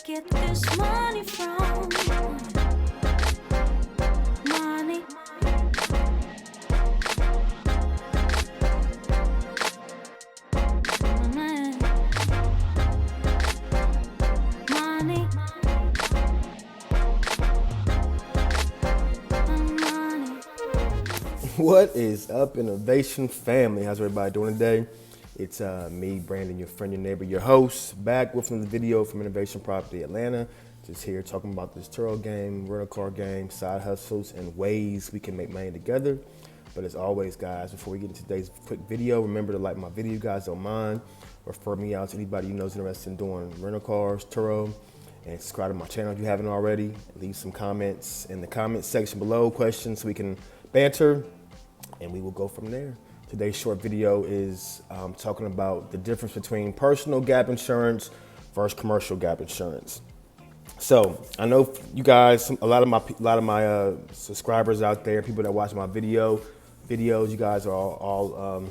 get this money from? Money. Money. What is up, Innovation family? How's everybody doing today? It's me, Brandon, your friend, your neighbor, your host, back with another video from Innovation Property Atlanta. Just here talking about this Turo game, rental car game, side hustles, and ways we can make money together. But as always, guys, before we get into today's quick video, remember to like my video, you guys don't mind. Refer me out to anybody you know is interested in doing rental cars, Turo, and subscribe to my channel if you haven't already. Leave some comments in the comment section below, questions so we can banter, and we will go from there. Today's short video is talking about the difference between personal gap insurance versus commercial gap insurance. So I know you guys, a lot of my subscribers out there, people that watch my videos, you guys are all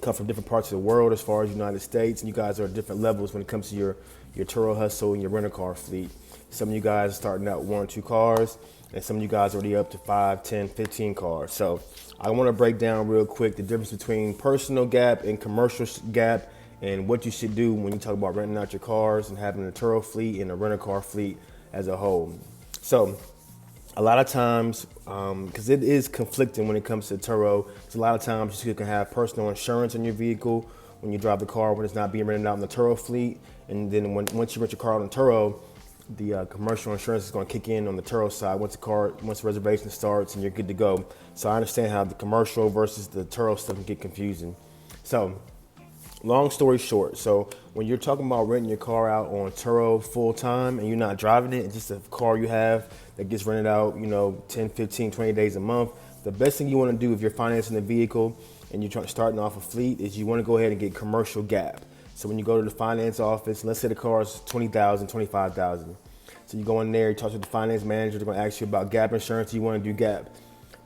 come from different parts of the world as far as the United States, and you guys are at different levels when it comes to your Turo hustle and your rental car fleet. Some of you guys are starting out 1 or 2 cars, and some of you guys are already up to 5, 10, 15 cars. So I want to break down real quick the difference between personal gap and commercial gap, and what you should do when you talk about renting out your cars and having a Turo fleet and a rental car fleet as a whole. So a lot of times, because it is conflicting when it comes to Turo, so a lot of times you can have personal insurance on your vehicle when you drive the car when it's not being rented out in the Turo fleet, and then once you rent your car on Turo, the commercial insurance is going to kick in on the Turo side once the reservation starts and you're good to go. So I understand how the commercial versus the Turo stuff can get confusing. So long story short, so when you're talking about renting your car out on Turo full time and you're not driving it, it's just a car you have that gets rented out, 10, 15, 20 days a month, the best thing you want to do if you're financing a vehicle and you're starting off a fleet is you want to go ahead and get commercial gap. So when you go to the finance office, let's say the car is $20,000, $25,000. So you go in there, you talk to the finance manager, they're going to ask you about gap insurance, you want to do gap.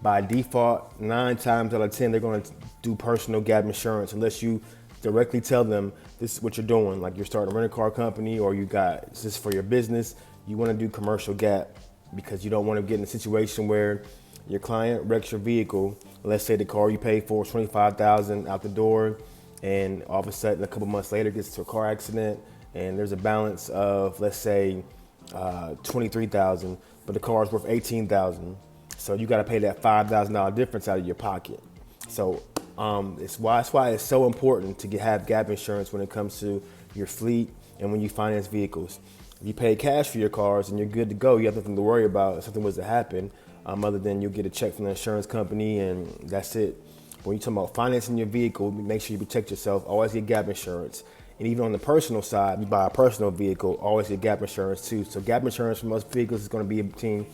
By default, 9 times out of 10, they're going to do personal gap insurance unless you directly tell them this is what you're doing. Like you're starting a rental car company or this is for your business, you want to do commercial gap because you don't want to get in a situation where your client wrecks your vehicle. Let's say the car you paid for is $25,000 out the door, and all of a sudden a couple months later gets into a car accident and there's a balance of, let's say, $23,000, but the car is worth $18,000. So you got to pay that $5,000 difference out of your pocket. So that's why it's so important to have gap insurance when it comes to your fleet and when you finance vehicles. If you pay cash for your cars and you're good to go, you have nothing to worry about if something was to happen, other than you'll get a check from the insurance company and that's it. When you're talking about financing your vehicle, make sure you protect yourself. Always get gap insurance. And even on the personal side, you buy a personal vehicle, always get gap insurance too. So gap insurance for most vehicles is going to be between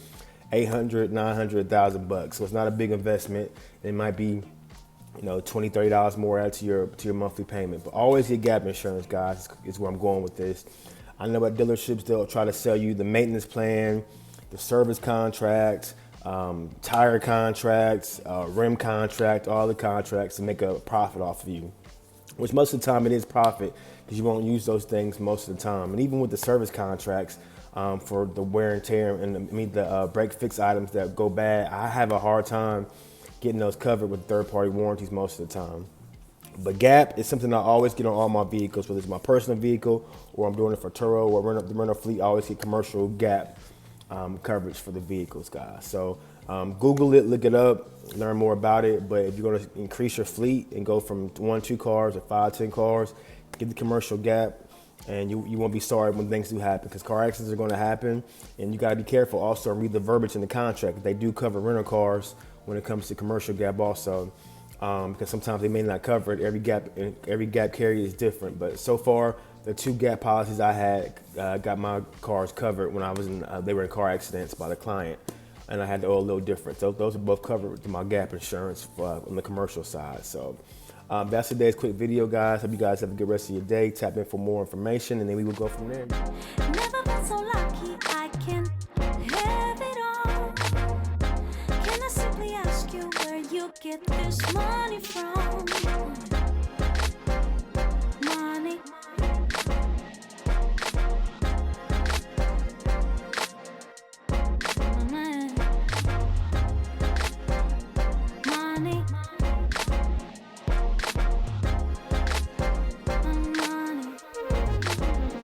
$800, $900, $1,000. So it's not a big investment. It might be, $20, $30 more out to your monthly payment. But always get gap insurance, guys, is where I'm going with this. I know at dealerships, they'll try to sell you the maintenance plan, the service contracts, tire contracts, rim contract, all the contracts to make a profit off of you, which most of the time it is profit because you won't use those things most of the time. And even with the service contracts for the wear and tear and the break fix items that go bad, I have a hard time getting those covered with third-party warranties most of the time. But gap is something I always get on all my vehicles, whether it's my personal vehicle or I'm doing it for Turo or the rental fleet. I always get commercial gap coverage for the vehicles, guys. So Google it, look it up, learn more about it. But if you're going to increase your fleet and go from 1, 2 cars or 5, 10 cars, get the commercial gap, and you won't be sorry when things do happen, because car accidents are going to happen, and you got to be careful. Also, read the verbiage in the contract. They do cover rental cars when it comes to commercial gap, also, because sometimes they may not cover it. Every gap carrier is different, but so far the 2 gap policies I had got my cars covered when I was they were in car accidents by the client, and I had to owe a little different. So those are both covered with my gap insurance on the commercial side. So that's today's quick video, guys. Hope you guys have a good rest of your day. Tap in for more information, and then we will go from there. Never been so lucky I can have it all. Can I simply ask you where you get this money from?